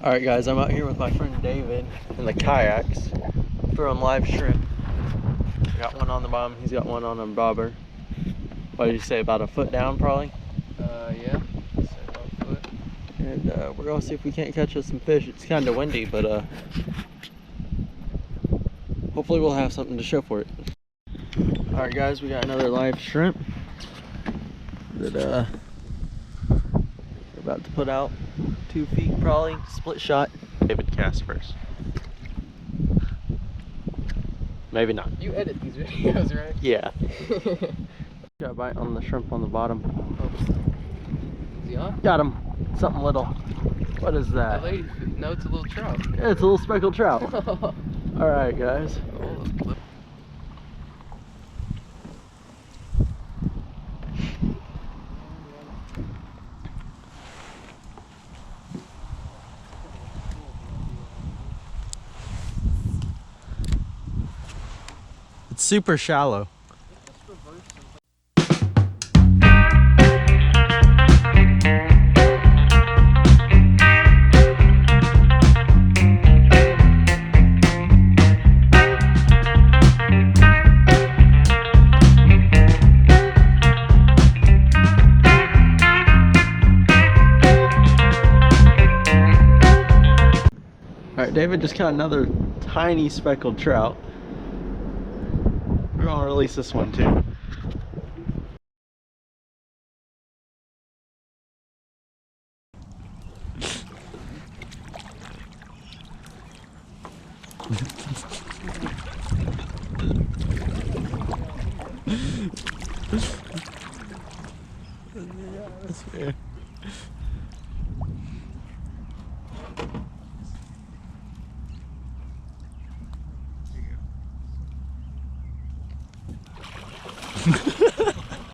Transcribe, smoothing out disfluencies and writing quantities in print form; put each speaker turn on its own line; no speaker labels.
Alright guys, I'm out here with my friend David in the kayaks throwing live shrimp. I got one on the bottom, he's got one on a bobber. What did you say, about a foot down probably?
Yeah, say about a foot.
And we're gonna see if we can't catch us some fish. It's kind of windy, but hopefully we'll have something to show for it. Alright guys, we got another live shrimp that we're about to put out. 2 feet probably, split shot. David cast first. Maybe not.
You edit these videos, right?
Yeah. Got a bite on the shrimp on the bottom.
Is he on?
Got him. Something little. What is that?
No, it's a little trout.
Yeah, it's a little speckled trout. Alright guys.
Oh, flip.
It's super shallow. Alright, David just caught another tiny speckled trout. We're gonna release this one too. Yeah, that's fair.